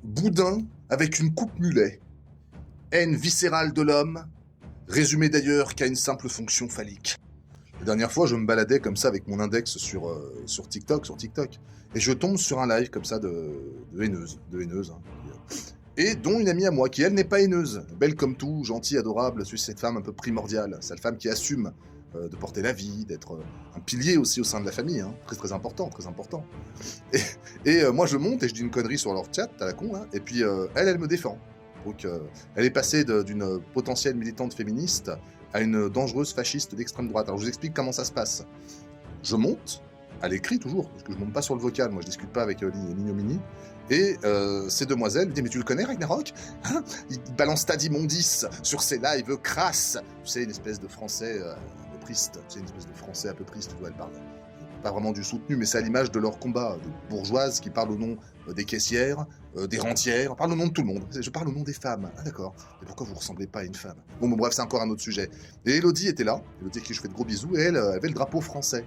Boudin avec une coupe mulet. Haine viscérale de l'homme, résumé d'ailleurs qu'à une simple fonction phallique. La dernière fois, je me baladais comme ça avec mon index sur TikTok, et je tombe sur un live comme ça de haineuse, hein. Et dont une amie à moi, qui elle n'est pas haineuse, belle comme tout, gentille, adorable, c'est cette femme un peu primordiale, cette femme qui assume de porter la vie, d'être un pilier aussi au sein de la famille, hein. Très très important, très important. Et, moi je monte et je dis une connerie sur leur chat, à la con, là, et puis elle me défend. Donc elle est passée d'une potentielle militante féministe à une dangereuse fasciste d'extrême droite. Alors je vous explique comment ça se passe. Je monte, à l'écrit toujours, parce que je monte pas sur le vocal, moi je discute pas avec l'ignominie, et ces demoiselles me disent « Mais tu le connais Ragnarok hein ?» Il balance tas d'immondices sur ses lives crasses. Tu sais, une espèce de français un peu triste, tu sais, une espèce de français un peu triste, tu vois, elle parle pas vraiment du soutenu, mais c'est à l'image de leur combat, de bourgeoises qui parlent au nom des caissières, des rentières, parlent au nom de tout le monde. Je parle au nom des femmes. Ah d'accord, mais pourquoi vous ressemblez pas à une femme? Bon, bref, c'est encore un autre sujet. Et Elodie était là, Elodie à qui je fais de gros bisous, et elle avait le drapeau français.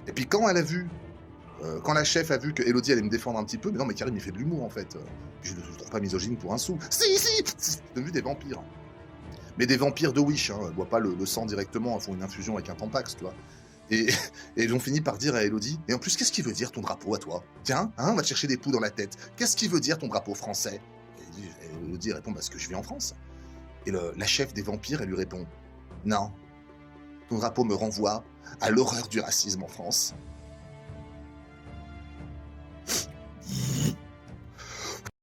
Et puis quand elle a vu, quand la chef a vu que Elodie allait me défendre un petit peu, mais non mais Karim il fait de l'humour en fait. Je ne trouve pas misogyne pour un sou. Si, c'est devenu des vampires. Mais des vampires de Wish, hein, elles boivent pas le sang directement, elles font une infusion avec un tampax, tu vois. Et, et ils ont fini par dire à Elodie, et en plus, qu'est-ce qu'il veut dire ton drapeau à toi? Tiens, hein, va te chercher des poux dans la tête. Qu'est-ce qu'il veut dire ton drapeau français? Et Elodie répond, parce que je vis en France. Et la chef des vampires, elle lui répond, non, ton drapeau me renvoie à l'horreur du racisme en France.